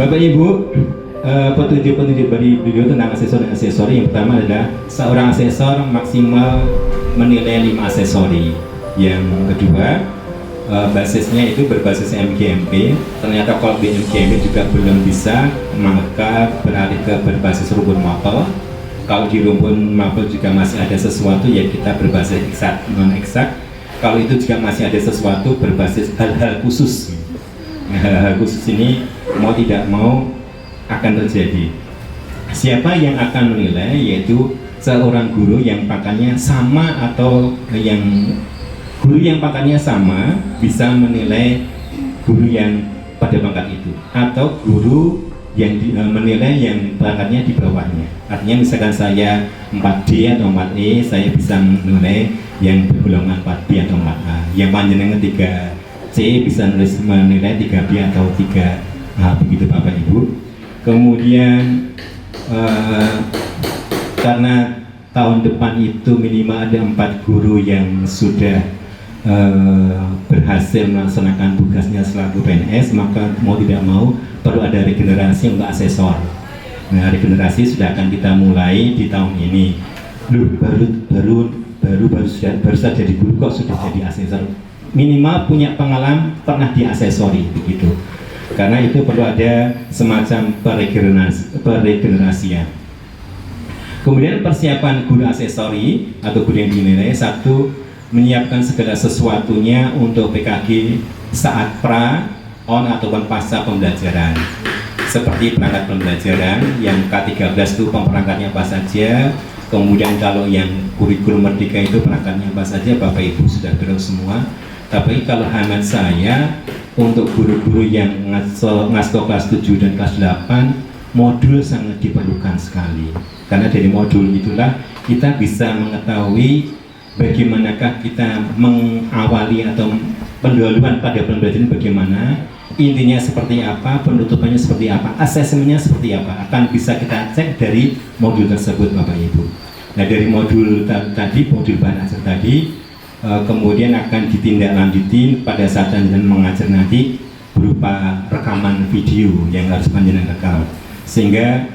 Bapak Ibu, petunjuk-petunjuk dari beliau tentang asesori yang pertama adalah seorang asesor maksimal menilai 5 asesori. Yang kedua, basisnya itu berbasis MGMP. Ternyata kalau di MGMP juga belum bisa, maka beralih ke berbasis rumpun mapel. Kalau di rumpun mapel juga masih ada sesuatu, ya kita berbasis eksak non eksak. Kalau itu juga masih ada sesuatu berbasis hal-hal khusus. Hal-hal khusus ini mau tidak mau akan terjadi. Siapa yang akan menilai? Yaitu seorang guru yang pangkatnya sama, atau yang guru yang pangkatnya sama bisa menilai guru yang pada pangkat itu, atau guru yang menilai yang pangkatnya di bawahnya. Artinya misalkan saya 4D atau 4E, saya bisa menilai yang bergolongan 4B atau 4A. Yang panjenengan 3C bisa menilai 3B atau 3A, begitu Bapak Ibu. Kemudian karena tahun depan itu minimal ada 4 guru yang sudah berhasil melaksanakan tugasnya selaku PNS, maka mau tidak mau perlu ada regenerasi untuk asesor. Nah, regenerasi sudah akan kita mulai di tahun ini. Baru saja jadi guru kok sudah jadi asesor. Minimal punya pengalaman pernah di asesori, begitu. Karena itu perlu ada semacam peregenerasian. Kemudian persiapan guru asesori atau guru yang dinilai, satu, menyiapkan segala sesuatunya untuk PKG saat pra, on ataupun pasca pembelajaran. Seperti perangkat pembelajaran yang K13 itu perangkatnya apa saja. Kemudian kalau yang kurikulum merdeka itu perangkatnya apa saja, Bapak Ibu sudah tahu semua. Tapi kalau hemat saya, untuk guru-guru yang ngasto kelas 7 dan kelas 8, modul sangat diperlukan sekali. Karena dari modul itulah kita bisa mengetahui bagaimanakah kita mengawali atau pendahuluan pada pembelajaran bagaimana, intinya seperti apa, penutupannya seperti apa, asesmennya seperti apa, akan bisa kita cek dari modul tersebut Bapak Ibu. Nah, dari modul tadi, modul bahan ajar tadi, kemudian akan ditindaklanjuti pada saat panjenengan mengajar nanti berupa rekaman video yang harus panjenengan rekam, sehingga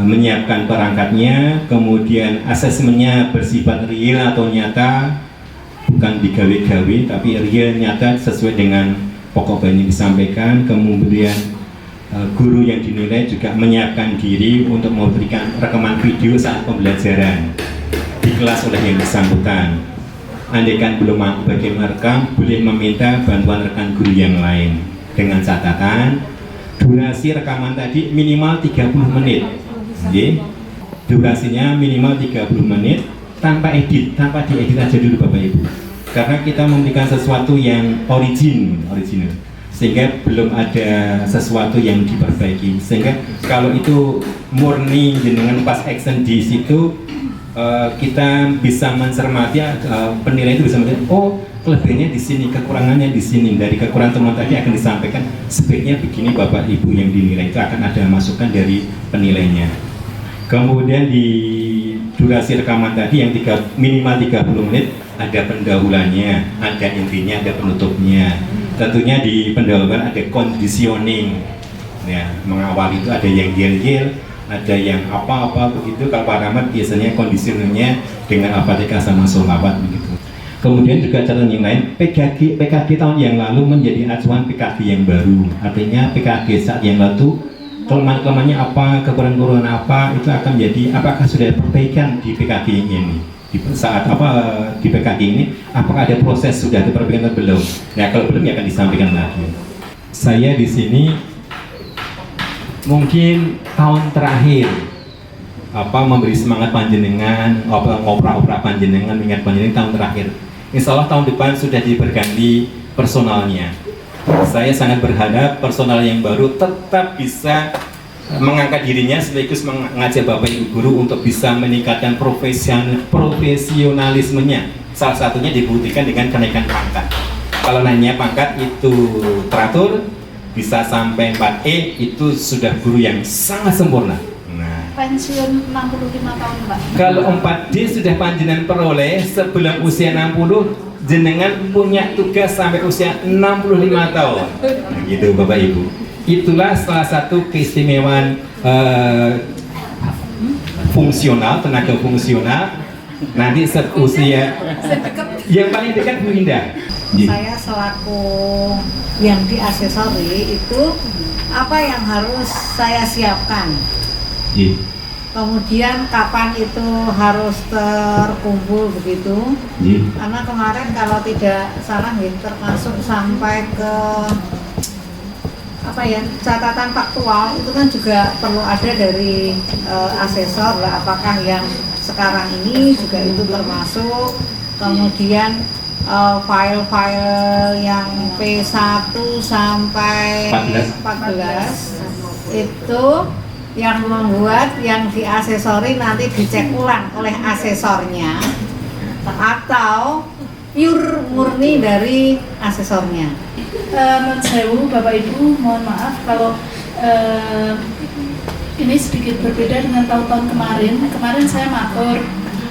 menyiapkan perangkatnya, kemudian asesmennya bersifat real atau nyata, bukan digawe-gawe tapi real nyata sesuai dengan pokok yang disampaikan. Kemudian guru yang dinilai juga menyiapkan diri untuk memberikan rekaman video saat pembelajaran di kelas oleh yang bersangkutan. Andaikan belum mampu bagaimana rekam, boleh meminta bantuan rekan guru yang lain, dengan catatan durasi rekaman tadi minimal 30 menit. Jadi, durasinya minimal 30 menit tanpa tanpa diedit aja dulu Bapak Ibu. Karena kita memberikan sesuatu yang original, sehingga belum ada sesuatu yang diperbaiki. Sehingga kalau itu murni jenengan pas action di situ, kita bisa mencermati, penilaian itu bisa melihat, oh kelebihannya di sini, kekurangannya di sini. Dari kekurangan teman tadi akan disampaikan, sebaiknya begini Bapak Ibu yang dinilai, itu akan ada masukan dari penilainya. Kemudian di durasi rekaman tadi yang minimal 30 menit, ada pendahuluannya, ada intinya, ada penutupnya. Tentunya di pendahuluan ada conditioning, ya, mengawali itu ada yang yel-yel, ada yang apa-apa begitu. Kalau paramat biasanya conditioningnya dengan Al-Fatihah sama sholawat begitu. Kemudian juga catatan yang lain, PKG tahun yang lalu menjadi acuan PKG yang baru. Artinya PKG saat yang lalu kelemahan-kelemahannya apa, kekurangan-kekurangan apa, itu akan menjadi apakah sudah perbaikan di PKG ini. Di saat di PKG ini, apakah ada proses sudah ada perbaikan atau belum? Nah, kalau belum ya akan disampaikan lagi. Saya di sini mungkin tahun terakhir memberi semangat panjenengan, ngoprek-oprek panjenengan, mengingat panjenengan tahun terakhir. Insya Allah tahun depan sudah diberganti personalnya. Saya sangat berharap personal yang baru tetap bisa mengangkat dirinya sekaligus mengajak Bapak Ibu guru untuk bisa meningkatkan profesionalismenya. Salah satunya dibuktikan dengan kenaikan pangkat. Kalau naiknya pangkat itu teratur, bisa sampai 4E, itu sudah guru yang sangat sempurna. Nah, pensiun 65 tahun Mbak. Kalau 4D sudah panjenengan peroleh sebelum usia 60, jenengan punya tugas sampai usia 65 tahun. Gitu Bapak Ibu. Itulah salah satu keistimewaan fungsional, tenaga fungsional. Nanti usia yang paling dekat Bu Indah. Saya selaku yang di aksesori itu apa yang harus saya siapkan? Kemudian kapan itu harus terkumpul begitu? Karena kemarin kalau tidak salah termasuk sampai ke apa ya, catatan faktual itu kan juga perlu ada dari asesor lah, apakah yang sekarang ini juga itu termasuk, kemudian file-file yang P1 sampai 14 itu yang membuat yang diasesori nanti dicek ulang oleh asesornya atau pure murni dari asesornya. Menurut saya Bapak Ibu, mohon maaf kalau ini sedikit berbeda dengan tahun-tahun kemarin. Kemarin saya matur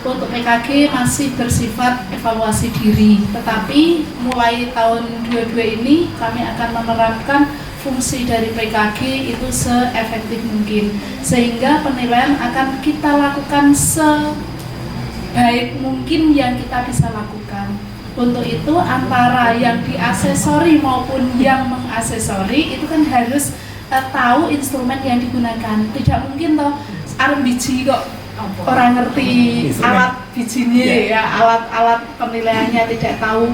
untuk PKG masih bersifat evaluasi diri, tetapi mulai tahun 22 ini kami akan menerapkan fungsi dari PKG itu seefektif mungkin, sehingga penilaian akan kita lakukan sebaik mungkin yang kita bisa lakukan. Untuk itu antara yang diasesori maupun yang mengasesori itu kan harus tahu instrumen yang digunakan. Tidak mungkin toh arep biji kok orang ngerti alat bijinya ya, alat penilaiannya tidak tahu.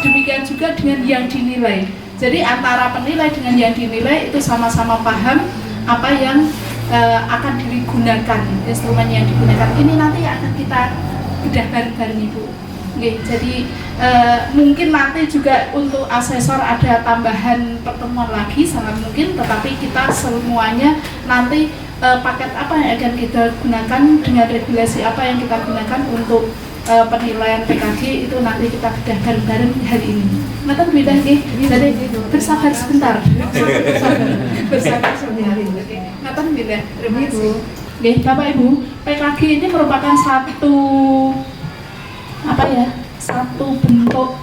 Demikian juga dengan yang dinilai. Jadi antara penilai dengan yang dinilai itu sama-sama paham apa yang akan digunakan, instrumen yang digunakan. Ini nanti akan kita bedah bareng-bareng Ibu. Oke, jadi mungkin nanti juga untuk asesor ada tambahan pertemuan lagi, sangat mungkin, tetapi kita semuanya nanti paket apa yang akan kita gunakan dengan regulasi apa yang kita gunakan untuk penilaian PKG itu nanti kita bedah bareng-bareng hari ini. Nanti beda nih, jadi bersabar sebentar. Bersabar sebentar. Nanti beda. Terima kasih. Oke, Bapak Ibu, PKG ini merupakan satu bentuk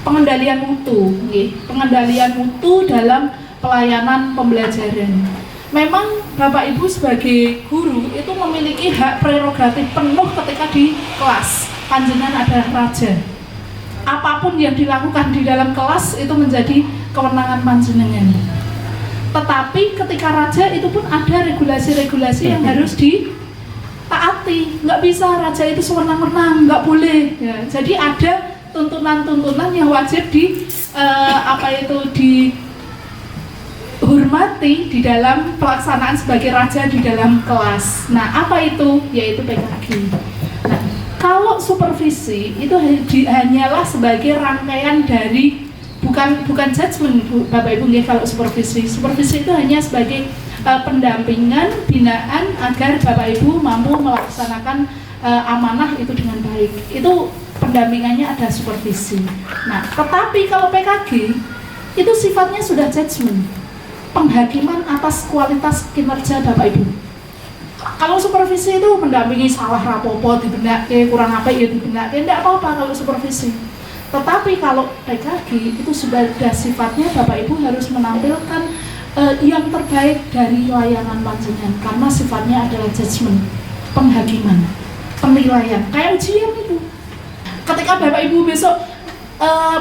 pengendalian mutu, pengendalian mutu dalam pelayanan pembelajaran. Memang Bapak Ibu sebagai guru itu memiliki hak prerogatif penuh ketika di kelas. Panjenengan adalah raja. Apapun yang dilakukan di dalam kelas itu menjadi kewenangan panjenengan. Tetapi ketika raja itu pun ada regulasi-regulasi yang harus ditaati. Nggak bisa raja itu sewenang-wenang, nggak boleh. Ya, jadi ada tuntunan-tuntunan yang wajib dihormati di dalam pelaksanaan sebagai raja di dalam kelas. Nah, apa itu? Yaitu PKG. Nah, kalau supervisi itu hanyalah sebagai rangkaian dari bukan judgement Bapak Ibu. Kalau supervisi itu hanya sebagai pendampingan, binaan agar Bapak Ibu mampu melaksanakan amanah itu dengan baik. Itu pendampingannya ada supervisi. Nah, tetapi kalau PKG itu sifatnya sudah judgement, penghakiman atas kualitas kinerja Bapak Ibu. Kalau supervisi itu mendampingi salah rapopo dibenake, kurang apa ya dibenake, tidak apa-apa kalau supervisi. Tetapi kalau PKG itu sudah sifatnya Bapak Ibu harus menampilkan yang terbaik dari layanan panjenengan, karena sifatnya adalah judgement, penghakiman, penilaian, kayak ujian itu. Ketika Bapak Ibu besok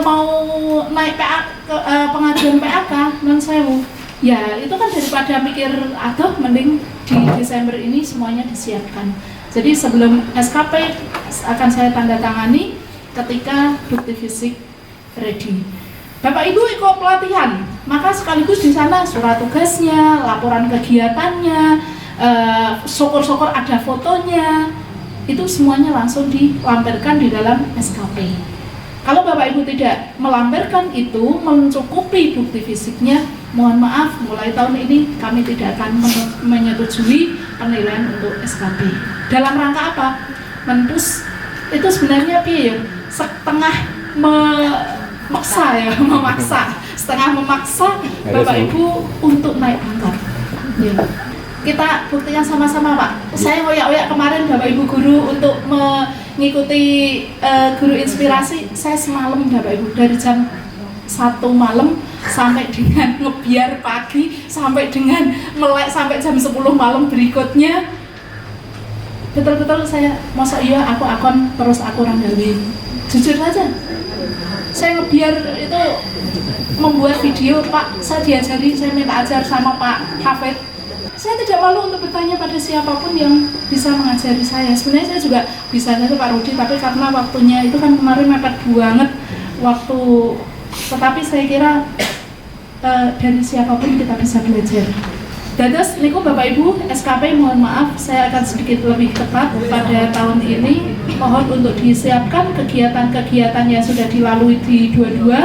mau naik pengajuan PAK, non sewu, ya itu kan daripada mikir aduh mending di Desember ini semuanya disiapkan. Jadi sebelum SKP akan saya tanda tangani ketika bukti fisik ready. Bapak Ibu ikut pelatihan, maka sekaligus di sana surat tugasnya, laporan kegiatannya, syukur-syukur ada fotonya, itu semuanya langsung dilampirkan di dalam SKP. Kalau Bapak Ibu tidak melampirkan itu, mencukupi bukti fisiknya, mohon maaf, mulai tahun ini kami tidak akan menyetujui penilaian untuk SKP. Dalam rangka apa? Menpus itu sebenarnya ya, setengah setengah memaksa Bapak Ibu untuk naik pangkat. Ya. Kita buktikan sama-sama Pak. Saya ngoyak-ngoyak kemarin Bapak Ibu guru untuk ngikuti guru inspirasi, saya semalam Bapak Ibu dari jam 1 malam sampai dengan ngebiar pagi, sampai dengan melek sampai jam 10 malam berikutnya. Betul-betul saya masa iya aku akan terus aku ranggawi. Jujur saja, saya ngebiar itu membuat video, Pak, saya diajari, saya minta ajar sama Pak Hafid. Saya tidak malu untuk bertanya pada siapapun yang bisa mengajari saya. Sebenarnya saya juga bisa saja Pak Rudi, tapi karena waktunya itu kan kemarin mepet banget waktu. Tetapi saya kira dari siapapun kita bisa belajar. Dados niku Bapak Ibu SKP, mohon maaf saya akan sedikit lebih tepat pada tahun ini. Mohon untuk disiapkan kegiatan-kegiatan yang sudah dilalui di 22,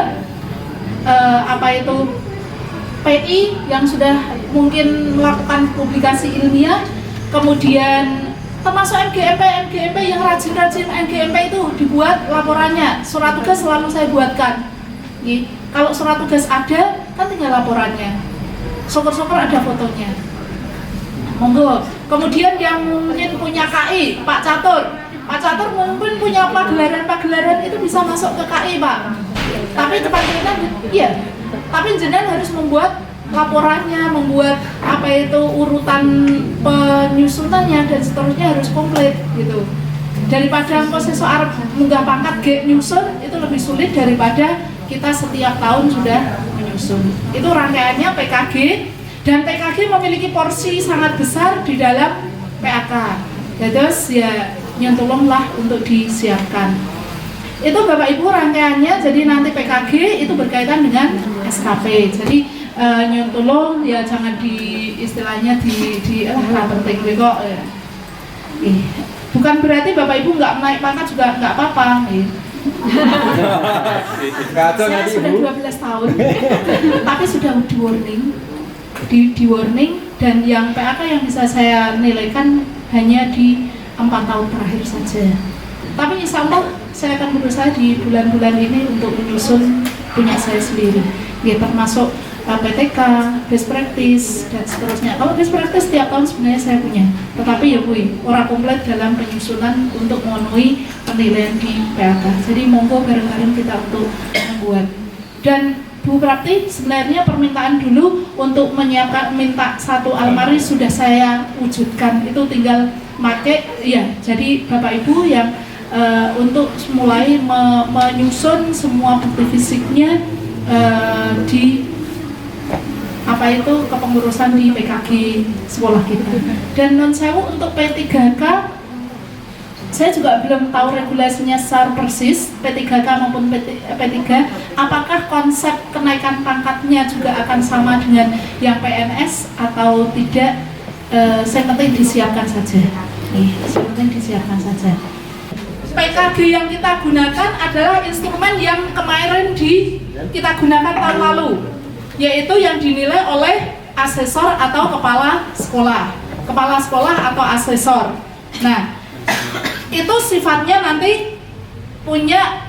apa itu PI yang sudah mungkin melakukan publikasi ilmiah, kemudian termasuk MGMP yang rajin-rajin MGMP itu dibuat laporannya, surat tugas selalu saya buatkan. Kalau surat tugas ada, kan tinggal laporannya. Syukur-syukur ada fotonya. Monggo. Kemudian yang mungkin punya KI, Pak Catur mungkin punya pagelaran itu bisa masuk ke KI, Pak. Tapi kepanitiaan, iya. Tapi jenengan harus membuat laporannya, membuat apa itu urutan penyusunannya dan seterusnya harus komplit gitu. Daripada posesor Arab munggah pangkat G nyusun itu lebih sulit daripada kita setiap tahun sudah menyusun. Itu rangkaiannya PKG, dan PKG memiliki porsi sangat besar di dalam PAK. Jadi ya nyentolonglah untuk disiapkan. Itu Bapak Ibu rangkaiannya. Jadi nanti PKG itu berkaitan dengan SKP. Jadi nyentolong ya jangan di istilahnya di penting kok. Bukan berarti Bapak Ibu nggak naik pangkat juga nggak apa-apa. Saya sudah 12 tahun, tapi sudah di warning, dan yang PAK yang bisa saya nilaikan hanya di 4 tahun terakhir saja. Tapi insya Allah saya akan berusaha di bulan-bulan ini untuk menyusun punya saya sendiri, ya termasuk PTK, best practice dan seterusnya. Kalau best practice setiap tahun sebenarnya saya punya, tetapi ya orang komplit dalam penyusunan untuk memenuhi penilaian di PAK. Jadi monggo bareng-bareng kita untuk membuat. Dan Bu Prapti sebenarnya permintaan dulu untuk menyiapkan minta 1 almari sudah saya wujudkan, itu tinggal make ya. Jadi Bapak Ibu yang untuk mulai menyusun semua bukti fisiknya di apa itu kepengurusan di PKG sekolah kita. Dan non sewu untuk P3K saya juga belum tahu regulasinya secara persis P3K maupun P3, apakah konsep kenaikan pangkatnya juga akan sama dengan yang PNS atau tidak. Saya penting disiapkan saja. Saya penting disiapkan saja. PKG yang kita gunakan adalah instrumen yang kemarin kita gunakan tahun lalu, yaitu yang dinilai oleh asesor atau kepala sekolah atau asesor. Nah, itu sifatnya nanti punya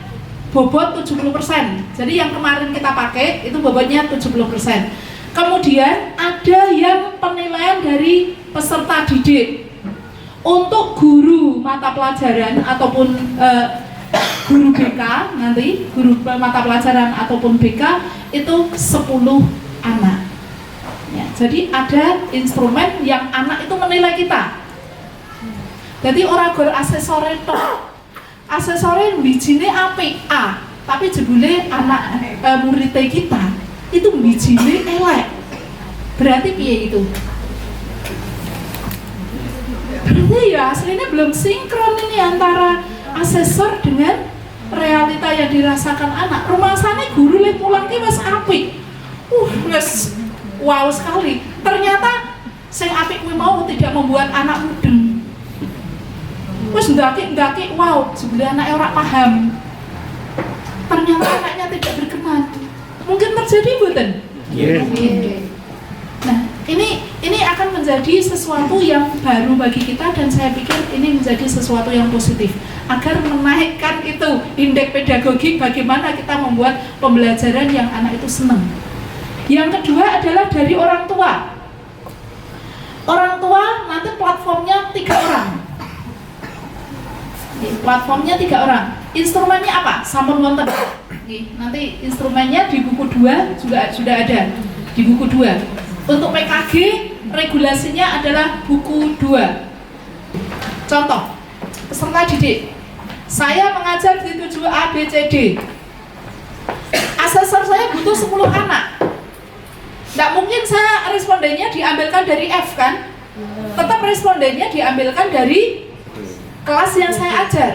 bobot 70%. Jadi yang kemarin kita pakai itu bobotnya 70%. Kemudian ada yang penilaian dari peserta didik. Untuk guru mata pelajaran ataupun guru BK nanti, guru mata pelajaran ataupun BK itu 10 anak. Ya, jadi ada instrumen yang anak itu menilai kita. Jadi orang guru asesore bijine apik A, tapi jebule anak murid kita itu bijine elek. Berarti piye itu? Berarti ya aslinya belum sinkron ini antara asesor dengan realita yang dirasakan anak. Rumangsane guru lek mulang ki wis apik. Wis wow sekali. Ternyata sing apik kuwi mau tidak membuat anak mudeng. Wis ndaki-ndaki wow, jebule anake ora paham. Ternyata anaknya tidak berkenan. Mungkin terjadi mboten? Nggih. Nah, ini akan menjadi sesuatu yang baru bagi kita, dan saya pikir ini menjadi sesuatu yang positif agar menaikkan itu indeks pedagogik, bagaimana kita membuat pembelajaran yang anak itu senang. Yang kedua adalah dari orang tua. Orang tua nanti platformnya 3 orang. Platformnya 3 orang. Instrumennya apa? Sampun wonten. Nanti instrumennya di buku 2 juga sudah ada. Di buku 2. Untuk PKG regulasinya adalah buku 2. Contoh, peserta didik. Saya mengajar di 7 A, B, C, D. Asesor saya butuh 10 anak. Nggak mungkin saya respondennya diambilkan dari F kan? Tetap respondennya diambilkan dari kelas yang saya ajar.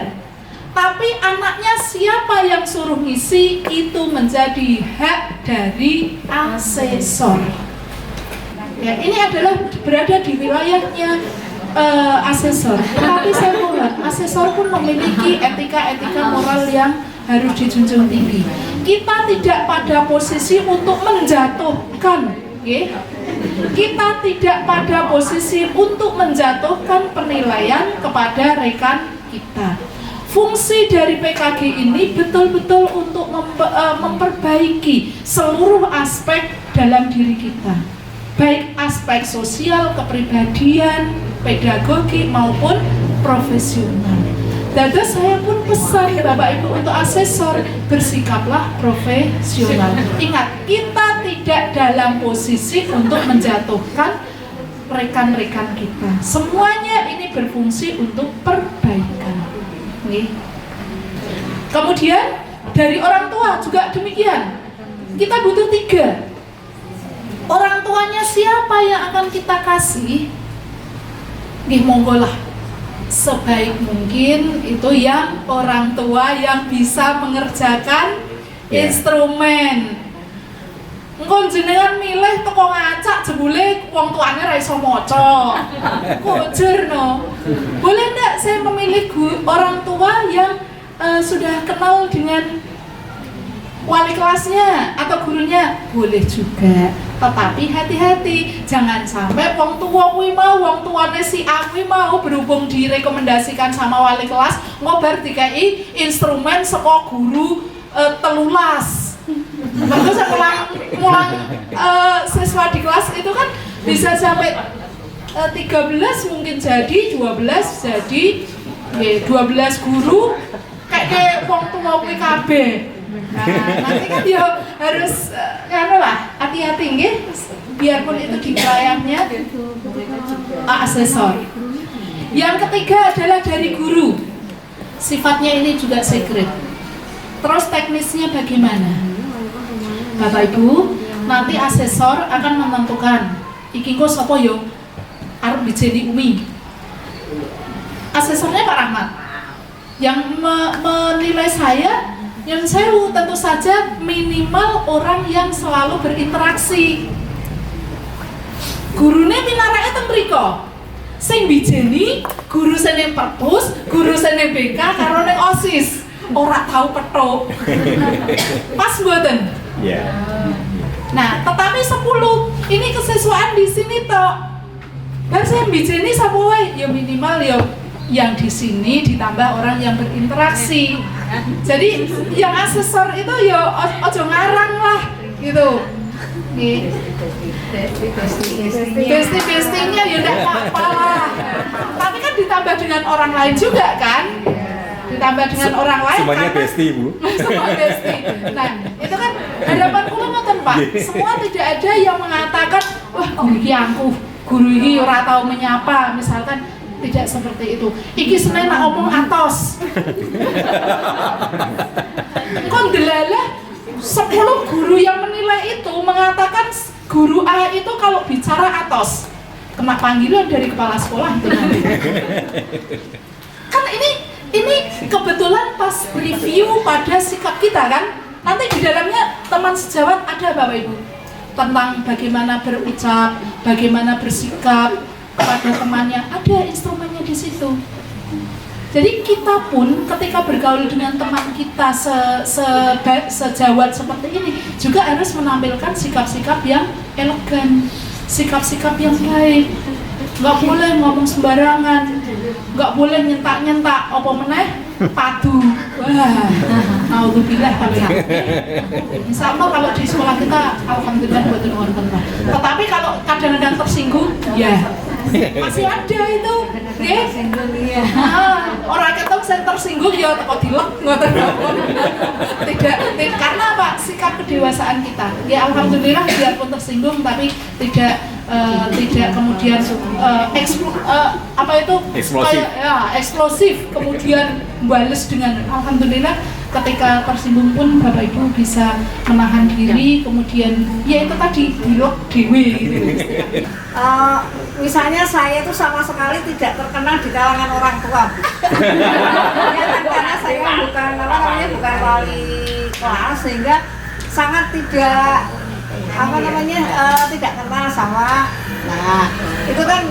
Tapi anaknya siapa yang suruh ngisi itu menjadi hak dari asesor. Ya, ini adalah berada di wilayahnya asesor. Tapi saya mohon, asesor pun memiliki etika-etika moral yang harus dijunjung tinggi. Kita tidak pada posisi untuk menjatuhkan, ya. Kita tidak pada posisi untuk menjatuhkan penilaian kepada rekan kita. Fungsi dari PKG ini betul-betul untuk memperbaiki seluruh aspek dalam diri kita, baik aspek sosial, kepribadian, pedagogi maupun profesional. Dadah saya pun pesan Bapak Ibu untuk asesor, bersikaplah profesional. Ingat, kita tidak dalam posisi untuk menjatuhkan rekan-rekan kita. Semuanya ini berfungsi untuk perbaikan. Nih. Kemudian dari orang tua juga demikian. Kita butuh 3. Orang tuanya siapa yang akan kita kasih? Nih, monggolah sebaik mungkin itu yang orang tua yang bisa mengerjakan instrumen. Engko jenengan milih teko ngacak jebule wong tuane ra iso maca. Kujer no. Boleh ndak saya memilih orang tua yang sudah kenal dengan wali kelasnya atau gurunya? Boleh juga. Tetapi hati-hati, jangan sampai wong tua kuwi mau, wong tuane si A kuwi mau berhubung direkomendasikan sama wali kelas ngobar dikai instrumen saka guru telulas. Terus mulang siswa di kelas itu kan bisa sampai 13 mungkin jadi 12 jadi 12 guru kayak wong tua kuwi kabeh. Nah, nanti kan ya harus hati-hati nggih, biarpun itu di wilayahnya asesor. Yang ketiga adalah dari guru. Sifatnya ini juga secret. Terus teknisnya bagaimana? Bapak Ibu, nanti asesor akan menentukan iki kok sapa yo arep dijeni umi. Asesornya Pak Rahmat. Yang menilai saya yang sewu tentu saja minimal orang yang selalu berinteraksi. Gurune pinarake teng mriko. Sing bijeni guru sene perpus, guru sene BK karo ning OSIS. Ora tahu petuk. Pas mboten? Iya. Nah, tetapi 10 ini kesiswaan di sini tok. Bar sing bijeni sapa wae ya minimal ya yang di sini ditambah orang yang berinteraksi. Jadi yang asesor itu ya ojo ngarang lah gitu. Nih. Besti-bestinya ya enggak apa-apa lah. Tapi kan ditambah dengan orang lain juga kan? Ditambah dengan orang lain. Semuanya besti, Bu. Semua besti. Nah, itu kan hadapan kula ngoten, Pak. Semua tidak ada yang mengatakan, wah guru iki angkuh, guru iki ora tahu menyapa, misalkan. Tidak seperti itu. Iki Senin nak omong atos. Kon delalah 10 guru yang menilai itu mengatakan guru A itu kalau bicara atos. Kena panggilan dari kepala sekolah itu nanti. Kan ini kebetulan pas review pada sikap kita kan. Nanti di dalamnya teman sejawat ada Bapak Ibu. Tentang bagaimana berucap, bagaimana bersikap kepada temannya, ada instrumennya di situ. Jadi kita pun ketika bergaul dengan teman kita sejawat seperti ini juga harus menampilkan sikap-sikap yang elegan, sikap-sikap yang baik. Nggak boleh ngomong sembarangan, nggak boleh nyentak-nyentak, apa meneh padu. Wah, naudzubillah kalian. Insya Allah kalau di sekolah kita alhamdulillah buat wonten. Tetapi kalau kadang-kadang tersinggung, ya masih ada itu. Nggih. Orang ketemu saya tersinggung ya teko dilek ngoten mawon. Tidak karena apa? Sikap kedewasaan kita. Ya alhamdulillah biarpun tersinggung tapi tidak kemudian eksplosif kemudian bales dengan alhamdulillah ketika tersinggung pun Bapak Ibu bisa menahan diri kemudian ya itu tadi dilek dewe gitu. Misalnya saya itu sama sekali tidak terkenal di kalangan orang tua. Ya, karena saya bukan wali kelas sehingga sangat tidak tidak kenal sama. Nah itu kan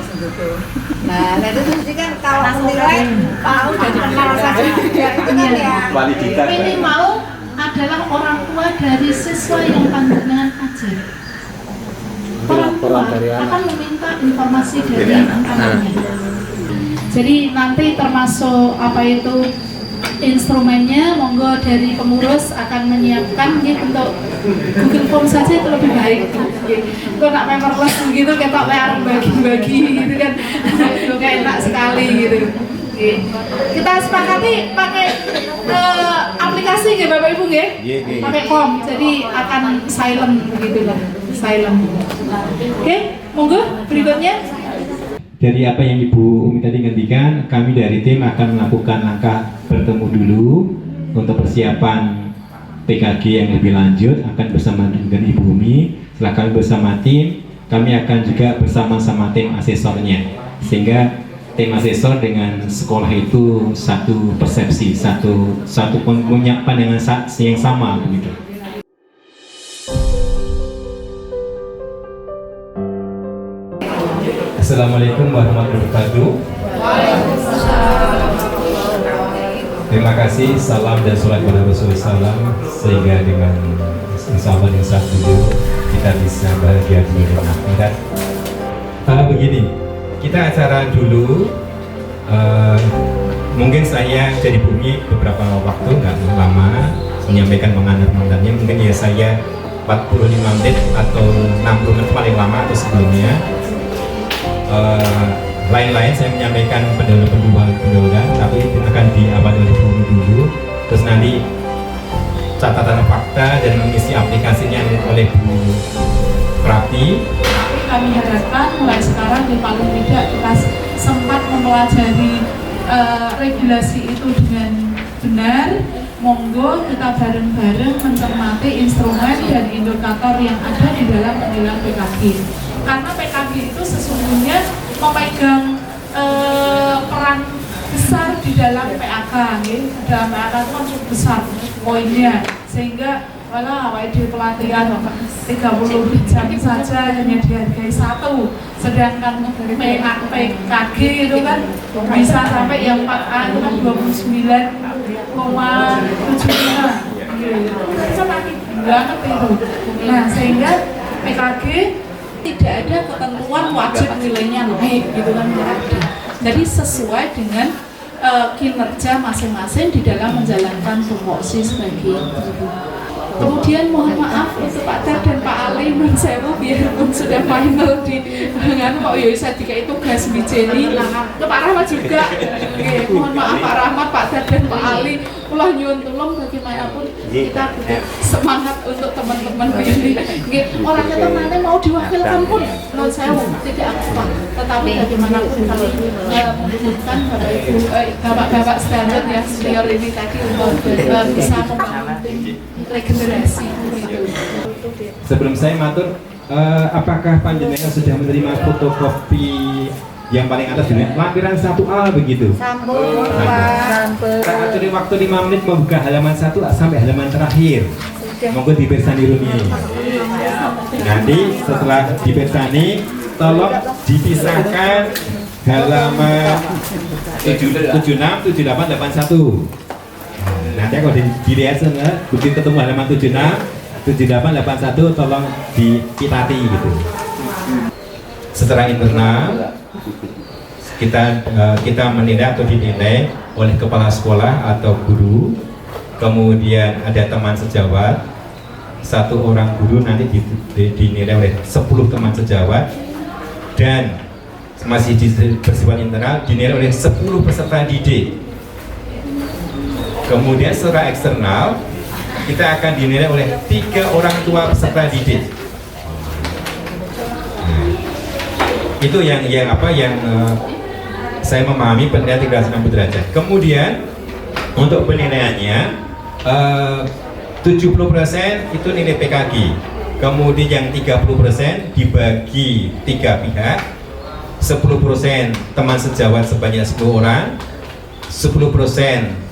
itu jadi kan kalau menilai tahu dan kenal saja itu kan ya minimal adalah orang tua dari siswa yang pandangan ajar. Orang tua akan meminta informasi dari anaknya. Jadi nanti termasuk apa itu instrumennya, monggo dari pengurus akan menyiapkan untuk Google Form saja itu lebih baik. Kalau nak paperless begitu kita bagi-bagi gitu kan, itu kayak enak sekali gitu. Kita sepakati pakai aplikasi ya Bapak Ibu ya, pakai form, jadi akan silent begitu lah, silent. Oke, monggo berikutnya. Dari apa yang Ibu Umi tadi ngendikan, kami dari tim akan melakukan langkah bertemu dulu untuk persiapan PKG yang lebih lanjut, akan bersama dengan Ibu Umi. Setelah kami bersama tim, kami akan juga bersama-sama tim asesornya, sehingga tim asesor dengan sekolah itu satu persepsi, satu punya pandangan yang sama begitu. Assalamualaikum warahmatullahi wabarakatuh. Terima kasih, salam dan sholat kepada Rasulullah SAW, sehingga dengan insyaallah yang saat dulu kita bisa bahagia di dunia akhirat. Begini, kita acara dulu. Mungkin saya jadi bumi beberapa waktu, nggak lama, menyampaikan mengantar-mengantarnya. Mungkin ya saya 45 menit atau 60 menit paling lama atau sebelumnya. Lain-lain saya menyampaikan pendahuluan, tapi akan diawali oleh guru dulu, terus nanti catatan fakta dan mengisi aplikasinya oleh Bu Prati. Kami harapkan mulai sekarang di paling tidak kita sempat mempelajari regulasi itu dengan benar. Monggo kita bareng-bareng mencermati instrumen dan indikator yang ada di dalam penilaian PKG. Karena PKG itu sesungguhnya memegang peran besar di dalam PAK, dalam PAK itu kan cukup besar poinnya, sehingga di pelatihan 30 jam saja hanya dihargai 1, sedangkan PKG itu kan bisa sampai yang 4A itu kan 29,75 semakin banget itu. Nah sehingga PKG tidak ada ketentuan wajib nilainya naik gitu kan, jadi sesuai dengan kinerja masing-masing di dalam menjalankan tupoksi sebagai guru. Kemudian mohon maaf untuk Pak Ted dan Pak Ali Nun Sewu, biarpun sudah final di dengan kok ya saya dikai tugas bijeni, ke Pak Rahmat juga. Mohon maaf Pak Rahmat, Pak Ted dan Pak Ali, ulah nyuwun tulung bagaimanapun kita butuh semangat untuk teman-teman ini. Orangnya temannya mau diwakilkan pun Nun Sewu tidak apa, tetapi bagaimanapun kami membutuhkan Bapak Ibu, Bapak-bapak standar yang senior ini tadi untuk bisa membangun regenerasi. Sebelum saya matur, apakah panjenengan sudah menerima fotokopi yang paling atas di lampiran 1A begitu? Sampun, Pak. Kita atur waktu 5 menit membuka halaman 1 sampai halaman terakhir. Monggo dipersani Rumi. Nanti setelah dipersani, tolong dipisahkan halaman 76, 78, 81. Nanti kalau dilihat sana, bukti ketemu halaman 76, 78, 81, tolong dipitati gitu. Secara internal kita menilai atau dinilai oleh kepala sekolah atau guru, kemudian ada teman sejawat, 1 orang guru nanti dinilai oleh 10 teman sejawat, dan masih bersifat internal dinilai oleh 10 peserta didik. Kemudian secara eksternal kita akan dinilai oleh 3 orang tua peserta didik. Itu yang saya memahami penilaian 360 derajat. Kemudian untuk penilaiannya 70% itu nilai PKG. Kemudian yang 30% dibagi 3 pihak. 10% teman sejawat sebanyak 10 orang. 10%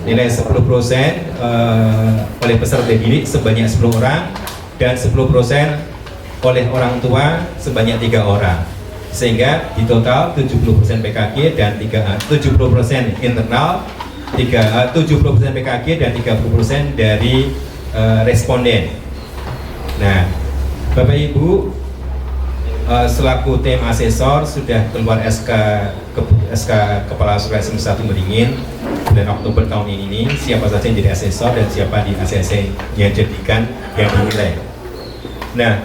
nilai 10% oleh peserta didik sebanyak 10 orang, dan 10% oleh orang tua sebanyak 3 orang, sehingga di total 70% PKG dan 70% internal, 70% PKG dan 30% dari responden. Nah, Bapak Ibu, selaku tim asesor sudah keluar SK Kepala Sekolah SMP 1 Beringin bulan Oktober tahun ini, siapa saja yang jadi asesor dan siapa di ACC yang jadikan yang dinilai. Nah,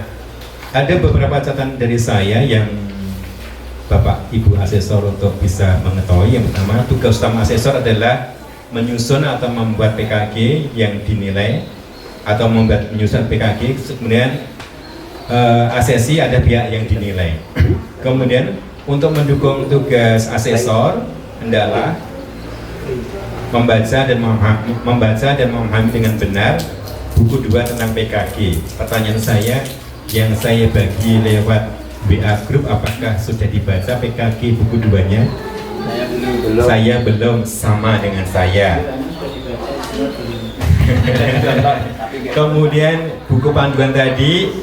ada beberapa catatan dari saya yang Bapak Ibu asesor untuk bisa mengetahui. Yang pertama, tugas utama asesor adalah menyusun atau membuat PKG yang dinilai atau menyusun PKG, kemudian asesi ada pihak yang dinilai. Kemudian untuk mendukung tugas asesor adalah membaca dan memahami dengan benar buku 2 tentang PKG. Pertanyaan saya yang saya bagi lewat WA grup, apakah sudah dibaca PKG buku 2-nya? Saya belum, sama dengan saya. Kemudian buku panduan tadi,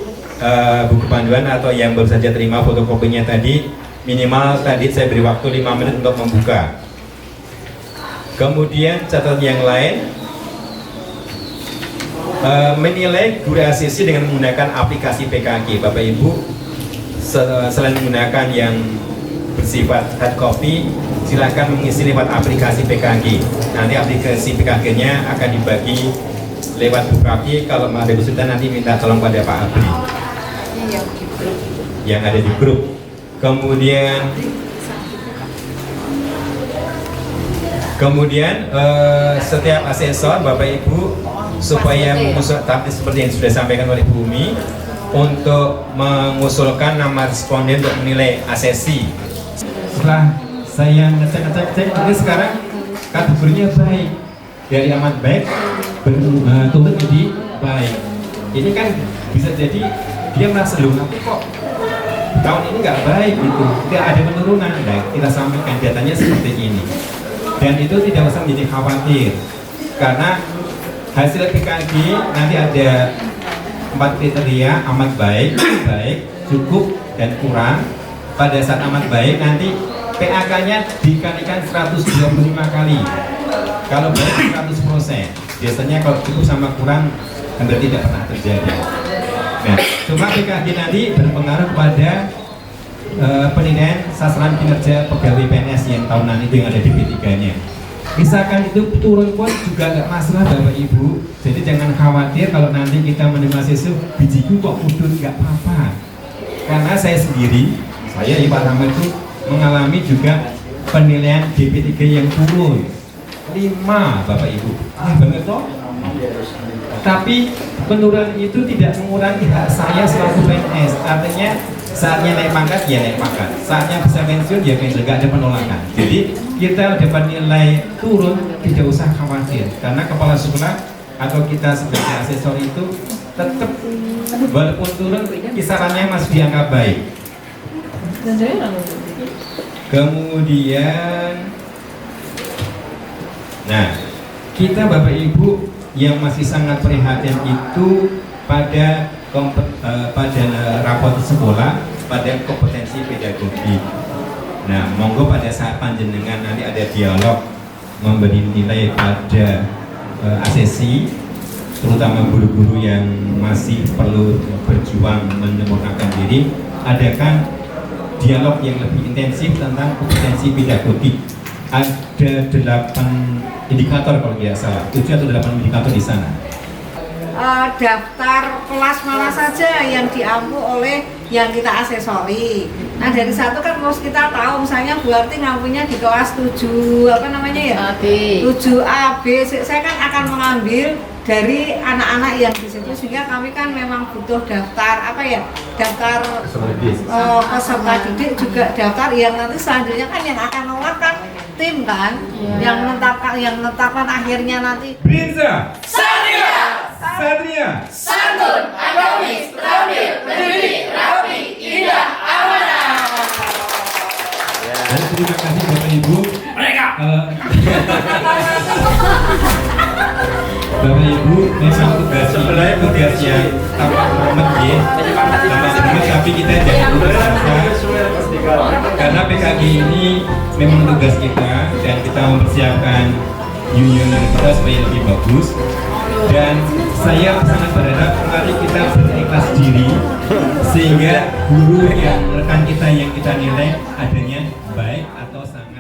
buku panduan atau yang baru saja terima fotokopinya tadi, minimal tadi saya beri waktu 5 menit untuk membuka. Kemudian catatan yang lain, menilai guru ACC dengan menggunakan aplikasi PKG. Bapak Ibu, selain menggunakan yang bersifat hard copy, silakan mengisi lewat aplikasi PKG. Nanti aplikasi PKG-nya akan dibagi lewat Bu Prapi. Kalau ada kesulitan nanti minta tolong pada Pak Abri yang ada di grup. Kemudian setiap asesor Bapak Ibu supaya mengusul, tapi seperti yang sudah disampaikan oleh Bu Umi, untuk mengusulkan nama responden untuk menilai asesi. Setelah saya ngecek ini sekarang kategorinya baik, dari amat baik turun jadi baik. Ini kan bisa jadi dia merasa loh, tapi kok tahun ini nggak baik gitu, tidak ada penurunan. Nah, kita sampaikan datanya seperti ini, dan itu tidak usah menjadi khawatir karena hasil PKG nanti ada 4 kriteria: amat baik, baik, cukup, dan kurang. Pada saat amat baik nanti PAK-nya dikalikan 125 kali. Kalau baik 100%. Biasanya kalau cukup sama kurang hampir tidak pernah terjadi. Nah, cuma PKG nanti berpengaruh pada penilaian sasaran kinerja pegawai PNS yang tahunan itu yang ada di P3-nya. Misalkan itu turun pun juga nggak masalah Bapak Ibu. Jadi jangan khawatir kalau nanti kita menerima siswa bijiku kok mudun, nggak apa-apa. Karena saya sendiri, saya Pak Rahmat itu mengalami juga penilaian DP3 yang turun 5 Bapak Ibu. Banget toh? Tapi penurunan itu tidak mengurangi hak saya selaku PNS. Artinya saatnya naik pangkat ya naik pangkat, saatnya bisa pensiun ya pensiun, nggak ada penolakan. Jadi kita dapat nilai turun tidak usah khawatir, karena kepala sekolah atau kita sebagai asesor itu tetap walaupun turun kisarannya masih dianggap baik. Kemudian, nah kita Bapak Ibu yang masih sangat prihatin itu pada rapor sekolah, pada kompetensi pedagogi. Nah, monggo pada saat panjenengan nanti ada dialog memberi nilai pada asesi, terutama guru-guru yang masih perlu berjuang menyempurnakan diri, adakan dialog yang lebih intensif tentang kompetensi pedagogi. Ada 8 indikator kalau tidak salah, 7 atau 8 indikator di sana. Daftar kelas mana saja yang diampu oleh yang kita asesori, Nah dari 1 kan harus kita tahu, misalnya Bu Arti ngambilnya di kelas 7 apa namanya ya? 7A, B. Saya kan akan mengambil dari anak-anak yang di situ, sehingga kami kan memang butuh daftar apa ya? Daftar peserta didik, juga daftar yang nanti selanjutnya kan yang akan mengeluarkan tim kan, yang menetapkan akhirnya nanti. Brinza, Satria, Santun, agamis, terampil, mendidik, rapi, indah, amanah. Dan terima kasih Bapak Ibu. Mereka. Bapak Ibu, memang tugas yang tampak rumit ya, tapi kita jangan putus asa, karena PKG ini memang tugas kita dan kita mempersiapkan unionan kita supaya lebih bagus. Dan saya sangat berharap mari kita berikhlas diri sehingga guru yang rekan kita yang kita nilai adanya baik atau sama.